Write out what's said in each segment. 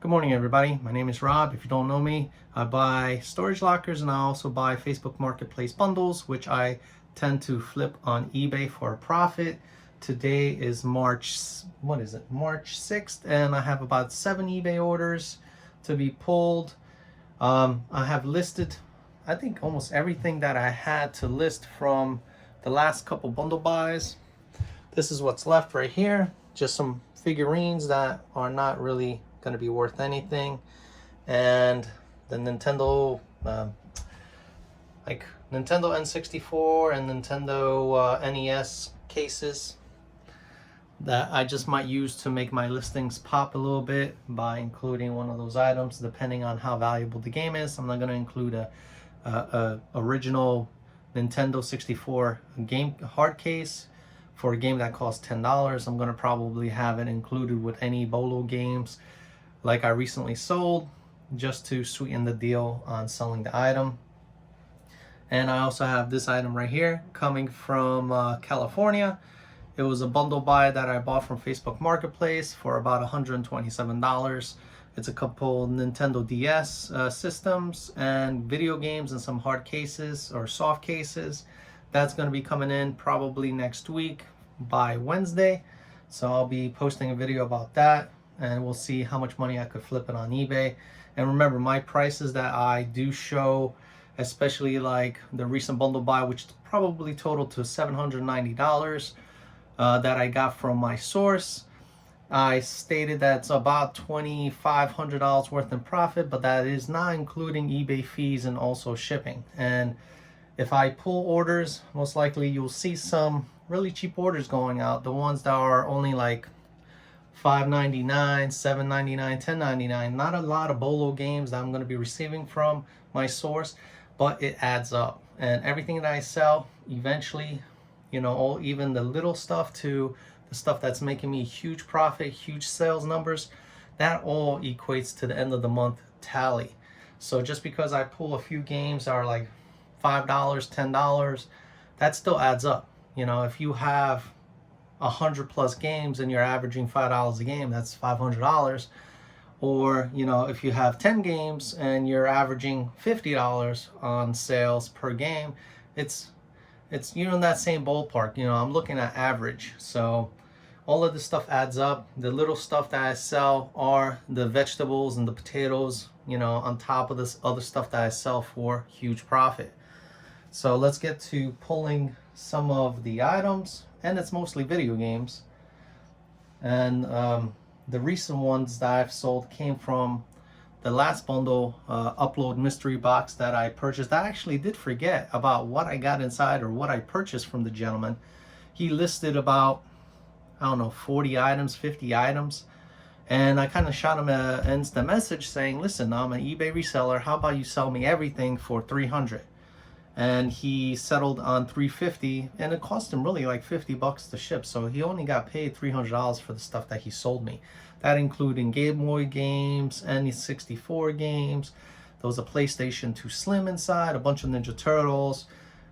Good morning, everybody. My name is Rob. If you don't know me, I buy storage lockers and I also buy Facebook Marketplace bundles, which I tend to flip on eBay for a profit. Today is March 6th, and I have about 7 eBay orders to be pulled. I have listed, I think, almost everything that I had to list from the last couple bundle buys. This is what's left right here. Just some figurines that are not really going to be worth anything, and the Nintendo like Nintendo N64 and Nintendo NES cases that I just might use to make my listings pop a little bit by including one of those items depending on how valuable the game is. I'm not going to include a original Nintendo 64 game hard case for a game that costs $10. I'm going to probably have it included with any Bolo games like I recently sold, just to sweeten the deal on selling the item. And I also have this item right here coming from California. It was a bundle buy that I bought from Facebook Marketplace for about $127. It's a couple Nintendo DS systems and video games and some hard cases or soft cases. That's going to be coming in probably next week by Wednesday. So I'll be posting a video about that, and we'll see how much money I could flip it on eBay. And remember, my prices that I do show, especially like the recent bundle buy, which probably totaled to $790 that I got from my source. I stated that's about $2,500 worth in profit, but that is not including eBay fees and also shipping. And if I pull orders, most likely you'll see some really cheap orders going out, the ones that are only like $5.99, $7.99, $10.99. Not a lot of Bolo games that I'm going to be receiving from my source, but it adds up. And everything that I sell, eventually, you know, even the little stuff to the stuff that's making me huge profit, huge sales numbers, that all equates to the end of the month tally. So just because I pull a few games that are like $5, $10, that still adds up. You know, if you have 100 plus games and you're averaging $5 a game, that's $500. Or, you know, if you have 10 games and you're averaging $50 on sales per game, it's you're in that same ballpark. You know, I'm looking at average. So all of this stuff adds up. The little stuff that I sell are the vegetables and the potatoes, you know, on top of this other stuff that I sell for huge profit. So let's get to pulling some of the items, and it's mostly video games. And the recent ones that I've sold came from the last bundle upload mystery box that I purchased. I actually did forget about what I got inside or what I purchased from the gentleman. He listed about, I don't know, 40 items, 50 items. And I kind of shot him an instant message saying, listen, I'm an eBay reseller. How about you sell me everything for $300? And he settled on $350, and it cost him really like $50 to ship. So he only got paid $300 for the stuff that he sold me. That including Gameboy games, N64 games. There was a PlayStation 2 Slim inside, a bunch of Ninja Turtles,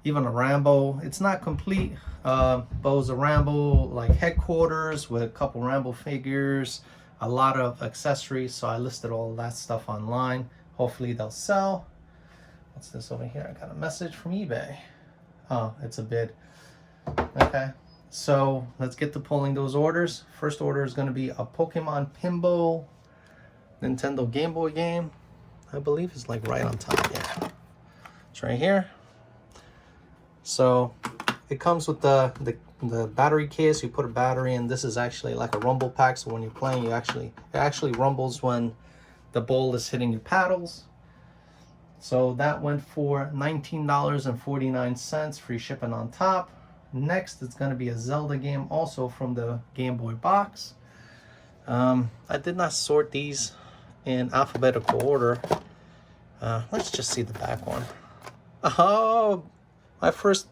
even a Rambo. It's not complete, but it was a Rambo like headquarters with a couple Rambo figures, a lot of accessories. So I listed all of that stuff online. Hopefully they'll sell. What's this over here? I got a message from eBay. Oh, it's a bid. Okay, so let's get to pulling those orders. First order is going to be a Pokemon Pinball Nintendo Game Boy game. I believe it's like right on top. Yeah, it's right here. So it comes with the battery case. You put a battery in. This is actually like a rumble pack. So when you're playing, it actually rumbles when the ball is hitting your paddles. So that went for $19.49, free shipping on top. Next, it's going to be a Zelda game, also from the Game Boy box. I did not sort these in alphabetical order. Let's just see the back one. Oh, my first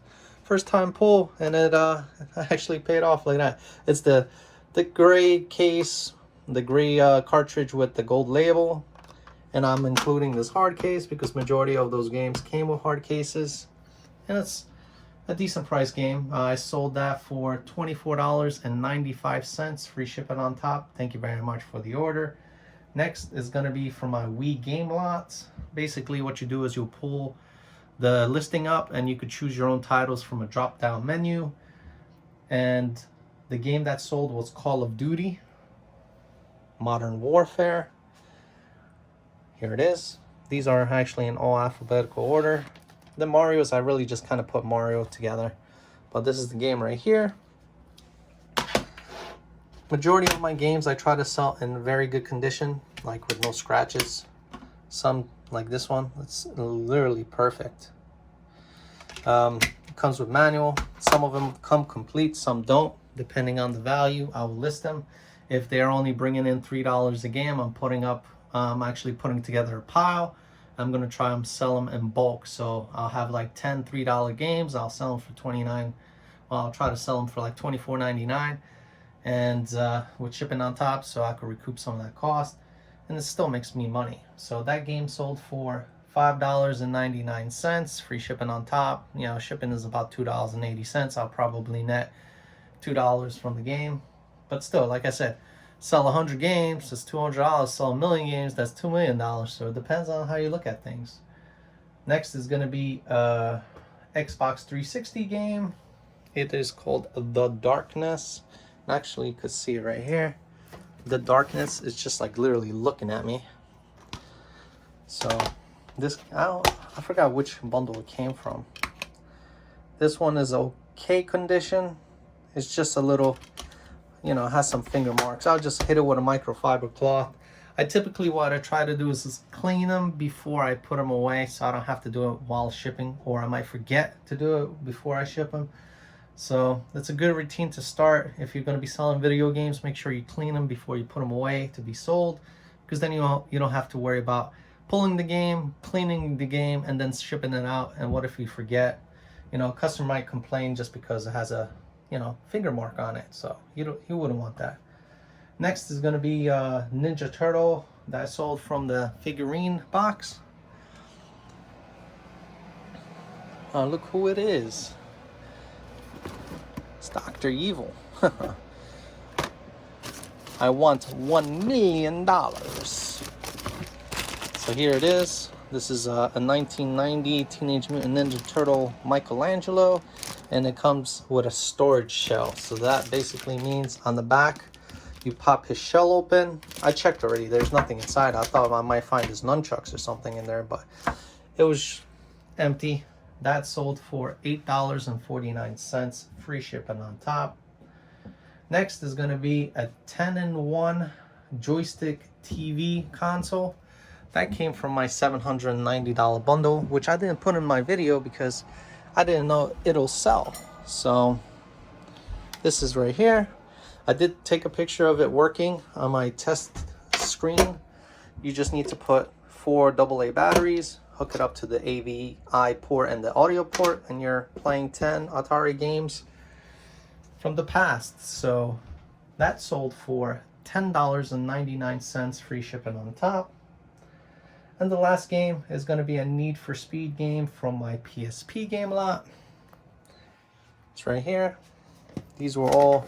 time pull, and it actually paid off like that. It's the gray case, the gray cartridge with the gold label. And I'm including this hard case because majority of those games came with hard cases. And it's a decent price game. I sold that for $24.95, free shipping on top. Thank you very much for the order. Next is going to be for my Wii Game Lots. Basically what you do is you'll pull the listing up and you could choose your own titles from a drop down menu. And the game that sold was Call of Duty Modern Warfare. Here it is. These are actually in all alphabetical order. The Marios, I really just kind of put Mario together. But this is the game right here. Majority of my games I try to sell in very good condition, like with no scratches. Some, like this one, it's literally perfect. It comes with manual. Some of them come complete, some don't. Depending on the value, I will list them. If they're only bringing in $3 a game, I'm actually putting together a pile. I'm gonna try and sell them in bulk. So I'll have like 10 $3 games. I'll sell them for 29. Well, I'll try to sell them for like $24.99, and with shipping on top, so I could recoup some of that cost, and it still makes me money. So that game sold for $5.99, free shipping on top. You know, shipping is about $2.80. I'll probably net $2 from the game, but still, like I said, sell 100 games, that's $200. Sell 1,000,000 games, that's $2 million. So it depends on how you look at things. Next is going to be a Xbox 360 game. It is called The Darkness. Actually, you could see it right here. The Darkness is just like literally looking at me. So this, I forgot which bundle it came from. This one is okay condition. It's just a little, you know, has some finger marks. I'll just hit it with a microfiber cloth. I typically, what I try to do is just clean them before I put them away, so I don't have to do it while shipping, or I might forget to do it before I ship them. So that's a good routine to start. If you're going to be selling video games, make sure you clean them before you put them away to be sold, because then you don't have to worry about pulling the game, cleaning the game, and then shipping it out. And what if you forget? You know, a customer might complain just because it has a, you know, finger mark on it. So you wouldn't want that. Next is going to be Ninja Turtle that I sold from the figurine box. Look who it is. It's Dr. Evil. I want $1 million. So here it is. This is a 1990 Teenage Mutant Ninja Turtle Michelangelo, and it comes with a storage shell. So that basically means on the back, you pop his shell open. I checked already, there's nothing inside. I thought I might find his nunchucks or something in there, but it was empty. That sold for $8.49, free shipping on top. Next is going to be a 10-in-1 joystick TV console. That came from my $790 bundle, which I didn't put in my video because I didn't know it'll sell. So this is right here. I did take a picture of it working on my test screen. You just need to put 4 AA batteries, hook it up to the AVI port and the audio port, and you're playing 10 Atari games from the past. So that sold for $10.99, free shipping on top. And the last game is going to be a Need for Speed game from my PSP game lot. It's right here. These were all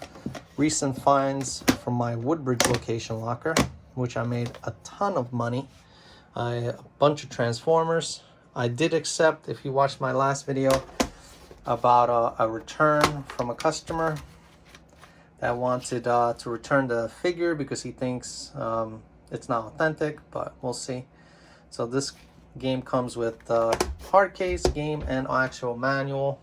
recent finds from my Woodbridge location locker, which I made a ton of money. A bunch of Transformers. I did accept, if you watched my last video, about a return from a customer that wanted to return the figure because he thinks it's not authentic, but we'll see. So this game comes with hard case, game, and actual manual.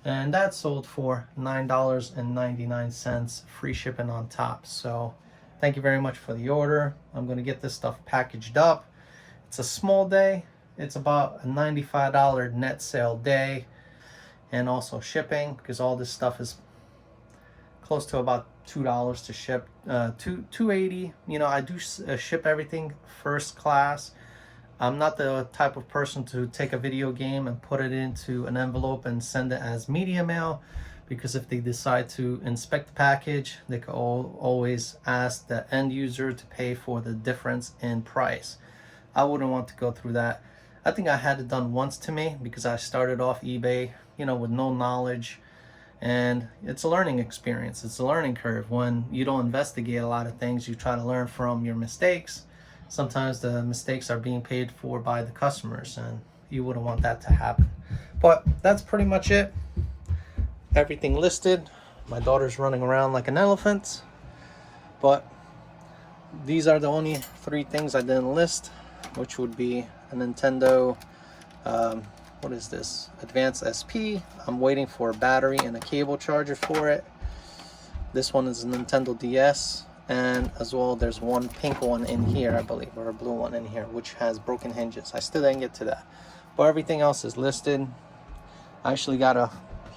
And that sold for $9.99, free shipping on top. So thank you very much for the order. I'm going to get this stuff packaged up. It's a small day. It's about a $95 net sale day, and also shipping, because all this stuff is close to about $2 to ship. $2.80. You know, I do ship everything first class. I'm not the type of person to take a video game and put it into an envelope and send it as media mail, because if they decide to inspect the package, they can always ask the end user to pay for the difference in price. I wouldn't want to go through that. I think I had it done once to me because I started off eBay, you know, with no knowledge, And it's a learning experience. It's a learning curve. When you don't investigate a lot of things, you try to learn from your mistakes. Sometimes the mistakes are being paid for by the customers, and you wouldn't want that to happen. But that's pretty much it. Everything listed. My daughter's running around like an elephant. But these are the only 3 things I didn't list, which would be a Nintendo, what is this? Advanced SP. I'm waiting for a battery and a cable charger for it. This one is a Nintendo DS, and as well there's one pink one in here, I believe, or a blue one in here, which has broken hinges. I still didn't get to that, but everything else is listed. I actually got a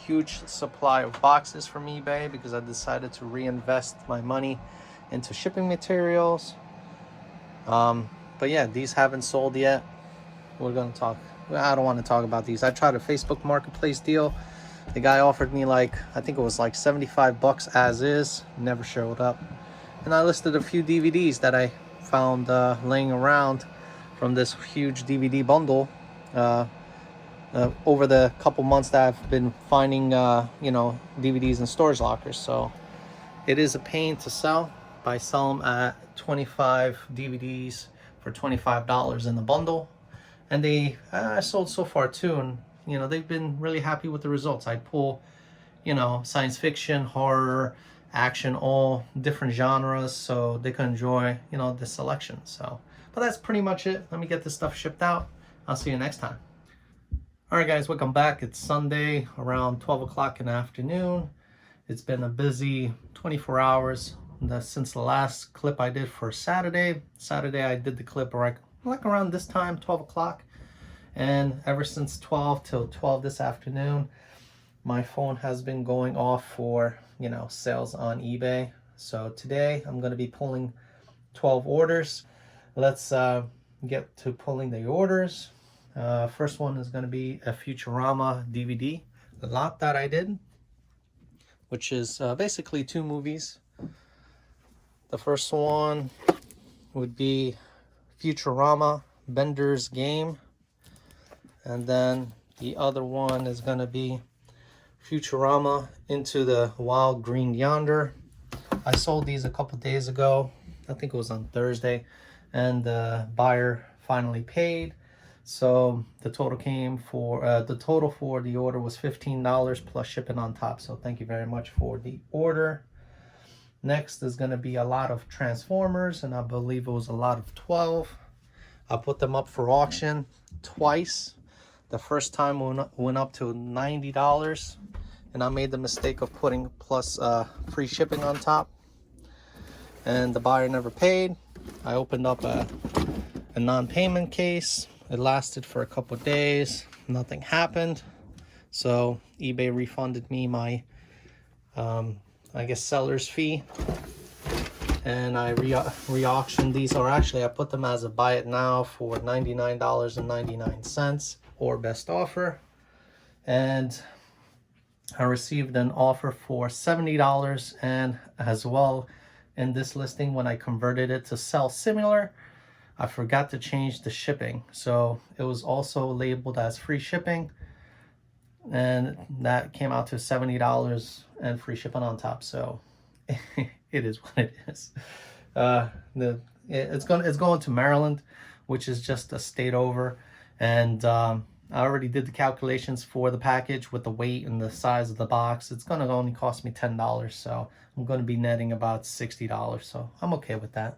huge supply of boxes from eBay because I decided to reinvest my money into shipping materials. But yeah, these haven't sold yet. We're gonna talk. I don't want to talk about these. I tried a Facebook Marketplace deal. The guy offered me like, I think it was like 75 bucks as is. Never showed up. And I listed a few DVDs that I found laying around from this huge DVD bundle over the couple months that I've been finding DVDs in storage lockers. So it is a pain to sell, but I sell them at 25 DVDs for $25 in the bundle. And they I sold so far too, and they've been really happy with the results. I pull science fiction, horror, action, all different genres, so they can enjoy the selection. So but that's pretty much it. Let me get this stuff shipped out. I'll see you next time. All right guys, welcome back. It's Sunday around 12 o'clock in the afternoon. It's been a busy 24 hours since the last clip I did for Saturday. I did the clip like around this time, 12 o'clock. And ever since 12 till 12 this afternoon, my phone has been going off for, sales on eBay. So today I'm going to be pulling 12 orders. Let's get to pulling the orders. First one is going to be a Futurama DVD lot that I did, which is basically 2 movies. The first one would be Futurama Bender's Game, and then the other one is going to be Futurama Into the Wild Green Yonder. I sold these a couple days ago. I think it was on Thursday, and the buyer finally paid. So the total for the order was $15 plus shipping on top. So thank you very much for the order. Next is going to be a lot of Transformers, and I believe it was a lot of 12. I put them up for auction twice. The first time went up to $90, and I made the mistake of putting plus free shipping on top, and the buyer never paid. I opened up a non-payment case. It lasted for a couple days. Nothing happened, so eBay refunded me my I guess seller's fee, and I re-auctioned these, or actually I put them as a buy it now for $99.99 or best offer, and I received an offer for $70. And as well, in this listing, when I converted it to sell similar, I forgot to change the shipping, so it was also labeled as free shipping, and that came out to $70 and free shipping on top. So it is what it is. It's going to Maryland, which is just a state over, and I already did the calculations for the package with the weight and the size of the box. It's going to only cost me $10, so I'm going to be netting about $60, so I'm okay with that.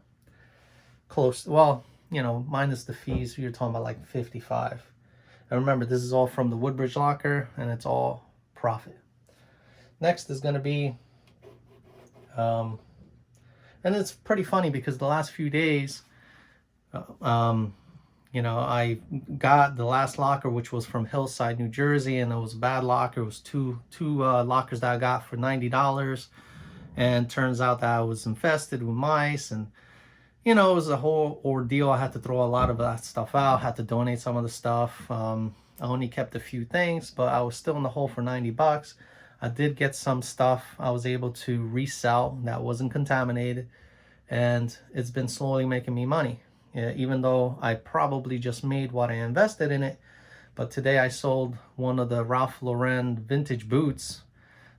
Close, well, minus the fees, you're talking about like 55. And remember, this is all from the Woodbridge locker, and it's all profit. Next is going to be, and it's pretty funny because the last few days, I got the last locker, which was from Hillside, New Jersey, and it was a bad locker. It was two lockers that I got for $90, and turns out that I was infested with mice, and it was a whole ordeal. I had to throw a lot of that stuff out, had to donate some of the stuff. I only kept a few things, but I was still in the hole for 90 bucks. I did get some stuff I was able to resell that wasn't contaminated, and it's been slowly making me money. Even though I probably just made what I invested in it. But today I sold one of the Ralph Lauren vintage boots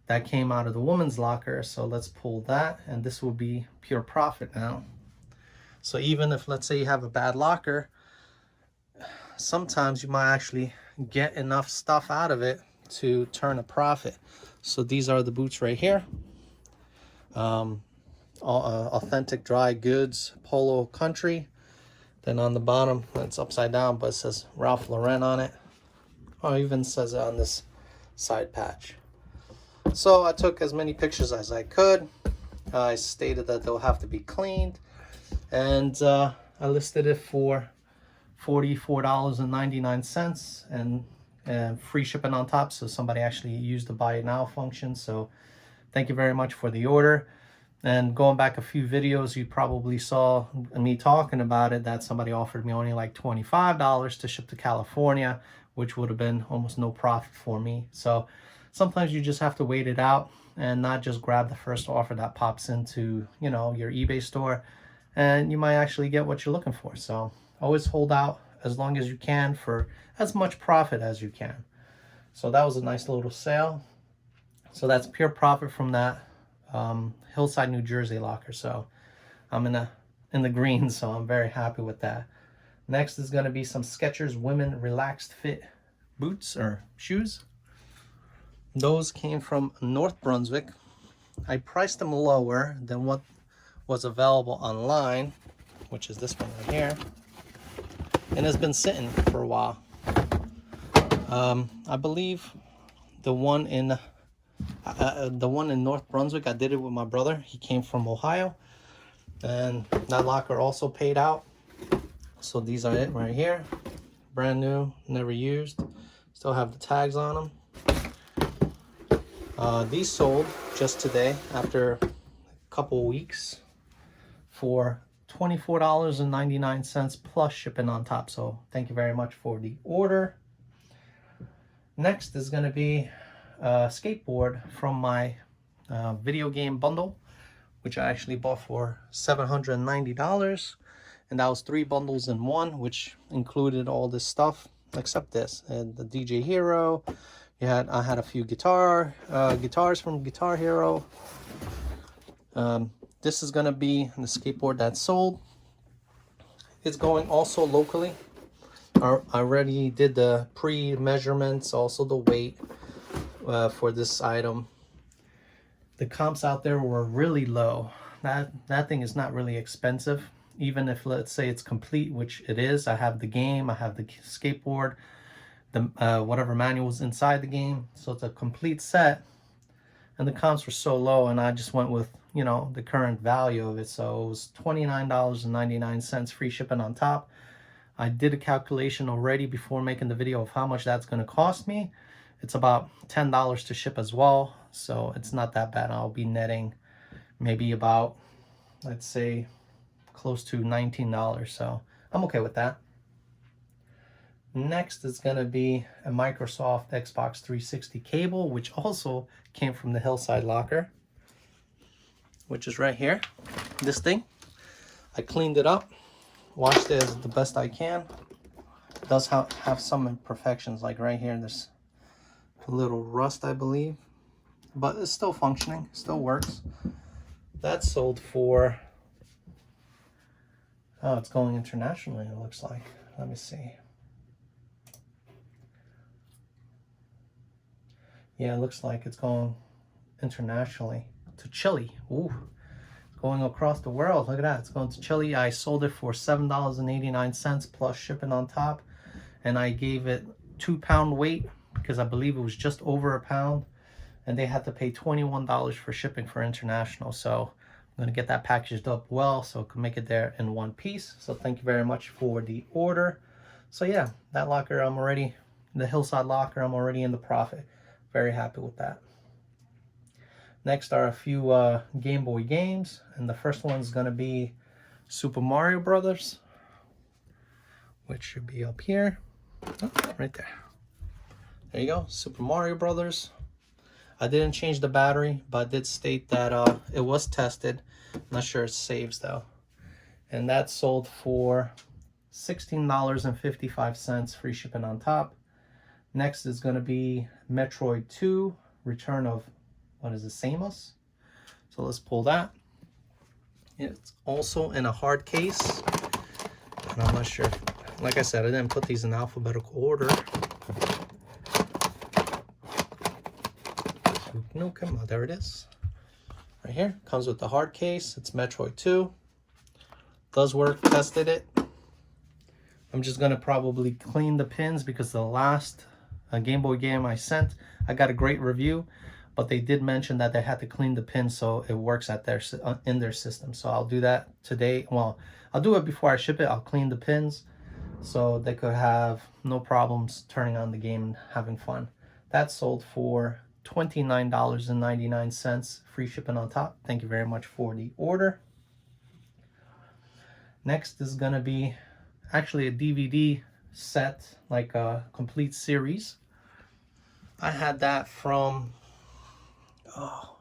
that came out of the woman's locker. So let's pull that, and this will be pure profit now. So even if, let's say, you have a bad locker, sometimes you might actually get enough stuff out of it to turn a profit. So these are the boots right here. Authentic dry goods, Polo Country. Then on the bottom, it's upside down, but it says Ralph Lauren on it. Or even says it on this side patch. So I took as many pictures as I could. I stated that they'll have to be cleaned, and I listed it for $44.99 and free shipping on top. So somebody actually used the buy it now function. So thank you very much for the order. And going back a few videos, you probably saw me talking about it, that somebody offered me only like $25 to ship to California, which would have been almost no profit for me. So sometimes you just have to wait it out and not just grab the first offer that pops into, you know, your eBay store, and you might actually get what you're looking for. So always hold out as long as you can for as much profit as you can. So that was a nice little sale. So that's pure profit from that Hillside, New Jersey locker. So I'm in the green, so I'm very happy with that. Next is going to be some Skechers women relaxed fit boots or shoes. Those came from North Brunswick. I priced them lower than what was available online, which is this one right here, and it's been sitting for a while. I believe the one in North Brunswick, I did it with my brother. He came from Ohio, and that locker also paid out. So these are it right here, brand new, never used, still have the tags on them. These sold just today after a couple weeks for $24.99 plus shipping on top. So thank you very much for the order. Next is going to be a skateboard from my video game bundle, which I actually bought for $790, and that was 3 bundles in one, which included all this stuff except this, and the DJ Hero. I had a few guitars from Guitar Hero. This is going to be the skateboard that's sold. It's going also locally. I already did the pre-measurements, also the weight for this item. The comps out there were really low. That thing is not really expensive. Even if, let's say, it's complete, which it is. I have the game, I have the skateboard, the whatever manuals inside the game. So it's a complete set. And the comps were so low, and I just went with, you know, the current value of it. So it was $29.99 free shipping on top. I did a calculation already before making the video of how much that's going to cost me. It's about $10 to ship as well, so it's not that bad. I'll be netting maybe about, let's say, close to $19, so I'm okay with that. Next is going to be a Microsoft Xbox 360 cable, which also came from the Hillside locker, which is right here. This thing, I cleaned it up, washed it as the best I can. It does have some imperfections, like right here, there's a little rust, I believe, but it's still functioning, still works. That sold for, oh, it's going internationally, it looks like. Let me see. Yeah, it looks like it's going internationally to Chile. Ooh, going across the world. Look at that, it's going to Chile. I sold it for $7.89 plus shipping on top, and I gave it 2-pound weight because I believe it was just over a pound, and they had to pay $21 for shipping for international. So I'm going to get that packaged up well so it can make it there in one piece. So thank you very much for the order. So yeah, that locker, I'm already, the Hillside locker, I'm already in the profit. Very happy with that. Next are a few Game Boy games, and the first one's going to be Super Mario Brothers, which should be up here. Oh, right there. There you go, Super Mario Brothers. I didn't change the battery, but I did state that it was tested. Not sure it saves though. And that sold for $16.55 free shipping on top. Next is going to be Metroid 2, Return of what is it, Samus? So let's pull that. It's also in a hard case, and I'm not sure if, like I said, I didn't put these in alphabetical order. No, come on, there it is. Right here, comes with the hard case. It's Metroid 2. Does work, tested it. I'm just gonna probably clean the pins because the last Game Boy game I sent, I got a great review, but they did mention that they had to clean the pins so it works at their in their system. So I'll do that today. Well, I'll do it before I ship it. I'll clean the pins so they could have no problems turning on the game and having fun. That sold for $29.99, free shipping on top. Thank you very much for the order. Next is gonna be actually a DVD set, like a complete series. I had that from, oh,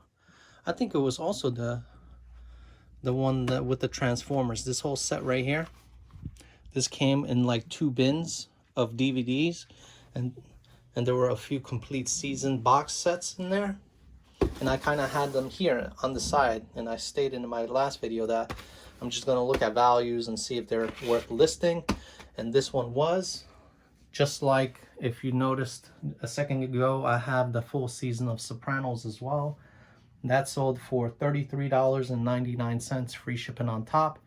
I think it was also the one that with the Transformers. This whole set right here. This came in like 2 bins of DVDs, and there were a few complete season box sets in there. And I kind of had them here on the side, and I stated in my last video that I'm just going to look at values and see if they're worth listing. And this one was, just like if you noticed a second ago, I have the full season of Sopranos as well. That sold for $33.99, free shipping on top.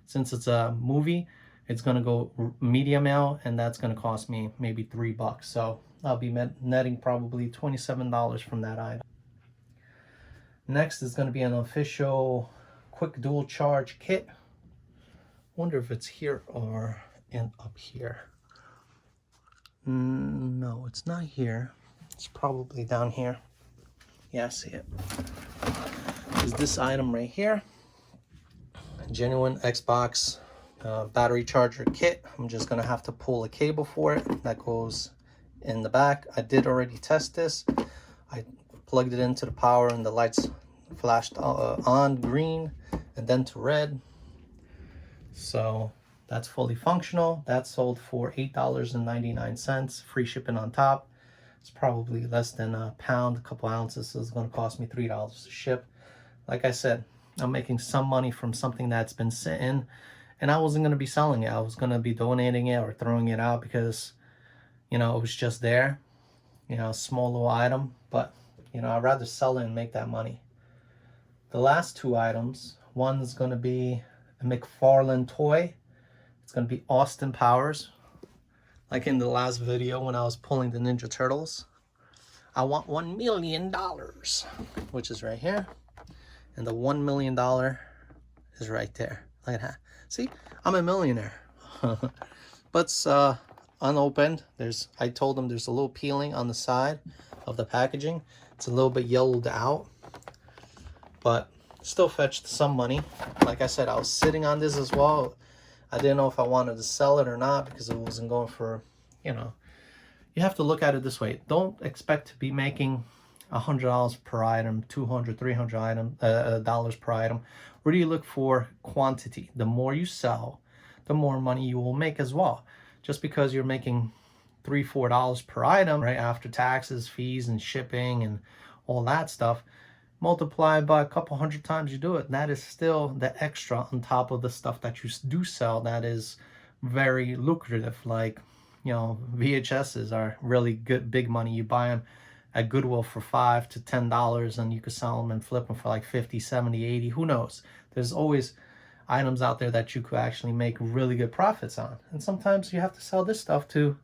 Since it's a movie, it's going to go medium mail, and that's going to cost me maybe $3. So I'll be netting probably $27 from that item. Next is going to be an official quick dual charge kit. Wonder if it's here or up here. No, it's not here. It's probably down here. Yeah, I see it. Is this item right here. Genuine Xbox battery charger kit. I'm just gonna have to pull a cable for it that goes in the back. I did already test this. I plugged it into the power and the lights flashed on green and then to red. So that's fully functional. That sold for $8.99, free shipping on top. It's probably less than a pound, a couple ounces, so it's going to cost me $3 to ship. Like I said, I'm making some money from something that's been sitting, and I wasn't going to be selling it. I was going to be donating it or throwing it out because, you know, it was just there, you know, a small little item. But, you know, I'd rather sell it and make that money. The last 2 items, one is going to be a McFarlane toy. It's going to be Austin Powers. Like in the last video when I was pulling the Ninja Turtles. I want $1 million, which is right here. And the $1 million is right there. Look at that. See, I'm a millionaire. But it's unopened. I told them there's a little peeling on the side of the packaging. It's a little bit yellowed out, but still fetched some money. Like I said, I was sitting on this as well. I didn't know if I wanted to sell it or not because it wasn't going for, you know, you have to look at it this way. Don't expect to be making $100 per item, $200, $300 dollars per item. Really look for quantity. The more you sell, the more money you will make as well. Just because you're making $3, $4 per item, right, after taxes, fees, and shipping and all that stuff, multiply by a couple hundred times you do it, that is still the extra on top of the stuff that you do sell that is very lucrative. Like, you know, VHSs are really good, big money. You buy them at Goodwill for $5 to $10 and you could sell them and flip them for like 50, 70, 80, who knows. There's always items out there that you could actually make really good profits on. And sometimes you have to sell this stuff to, you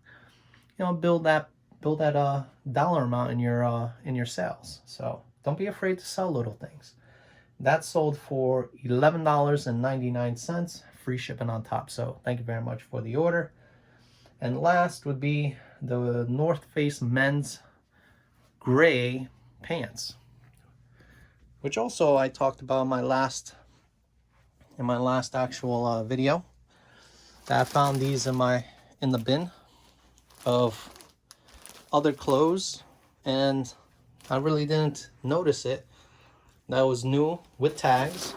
know, build that dollar amount in your sales. So don't be afraid to sell little things. That sold for $11.99, free shipping on top. So thank you very much for the order. And last would be the North Face men's gray pants, which also I talked about in my last actual video. That I found these in the bin of other clothes, and I really didn't notice it. That was new with tags.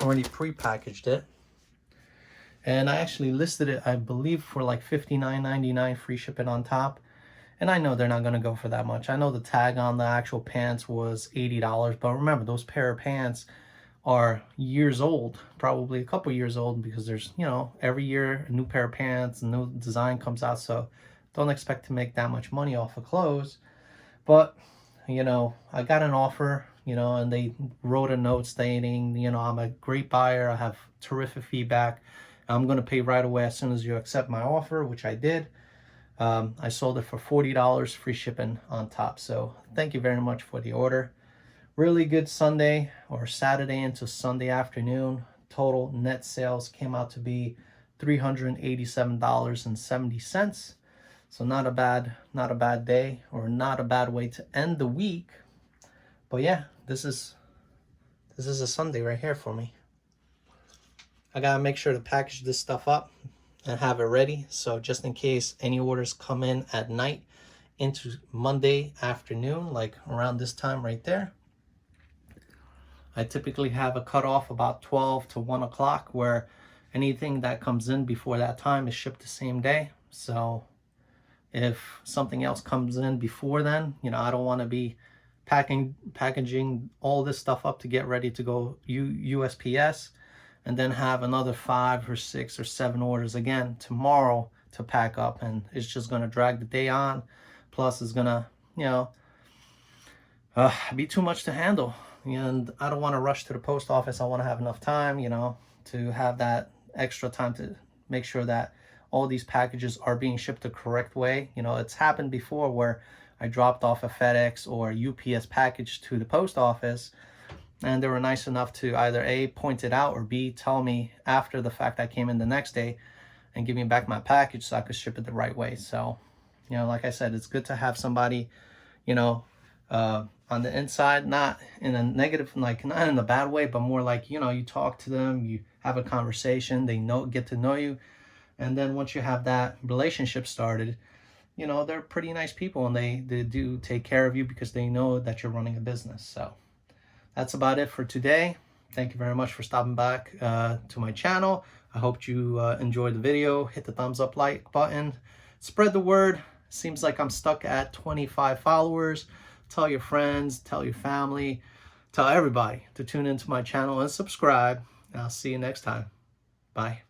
Already pre-packaged it. And I actually listed it, I believe, for like $59.99, free shipping on top. And I know they're not going to go for that much. I know the tag on the actual pants was $80, but remember, those pair of pants are years old, probably a couple years old, because there's, you know, every year a new pair of pants, a new design comes out. So don't expect to make that much money off of clothes. But, you know, I got an offer, you know, and they wrote a note stating, you know, I'm a great buyer. I have terrific feedback. I'm going to pay right away as soon as you accept my offer, which I did. I sold it for $40, free shipping on top. So thank you very much for the order. Really good Sunday or Saturday into Sunday afternoon. Total net sales came out to be $387.70. So not a bad day, or not a bad way to end the week. But yeah, this is a Sunday right here for me. I gotta make sure to package this stuff up and have it ready, so just in case any orders come in at night into Monday afternoon, like around this time right there, I typically have a cutoff about 12 to 1 o'clock, where anything that comes in before that time is shipped the same day. So if something else comes in before then, you know, I don't want to be packaging all this stuff up to get ready to go USPS, and then have another 5 or 6 or 7 orders again tomorrow to pack up, and it's just going to drag the day on. Plus it's going to, you know, be too much to handle, and I don't want to rush to the post office. I want to have enough time, you know, to have that extra time to make sure that all these packages are being shipped the correct way. You know, it's happened before where I dropped off a FedEx or UPS package to the post office, and they were nice enough to either A, point it out, or B, tell me after the fact I came in the next day and give me back my package so I could ship it the right way. So, you know, like I said, it's good to have somebody, you know, on the inside, not in a negative, like not in a bad way, but more like, you know, you talk to them, you have a conversation, they get to know you. And then once you have that relationship started, you know, they're pretty nice people, and they do take care of you because they know that you're running a business. So that's about it for today. Thank you very much for stopping back to my channel. I hope you enjoyed the video. Hit the thumbs up, like button. Spread the word. Seems like I'm stuck at 25 followers. Tell your friends, tell your family, tell everybody to tune into my channel and subscribe. I'll see you next time. Bye.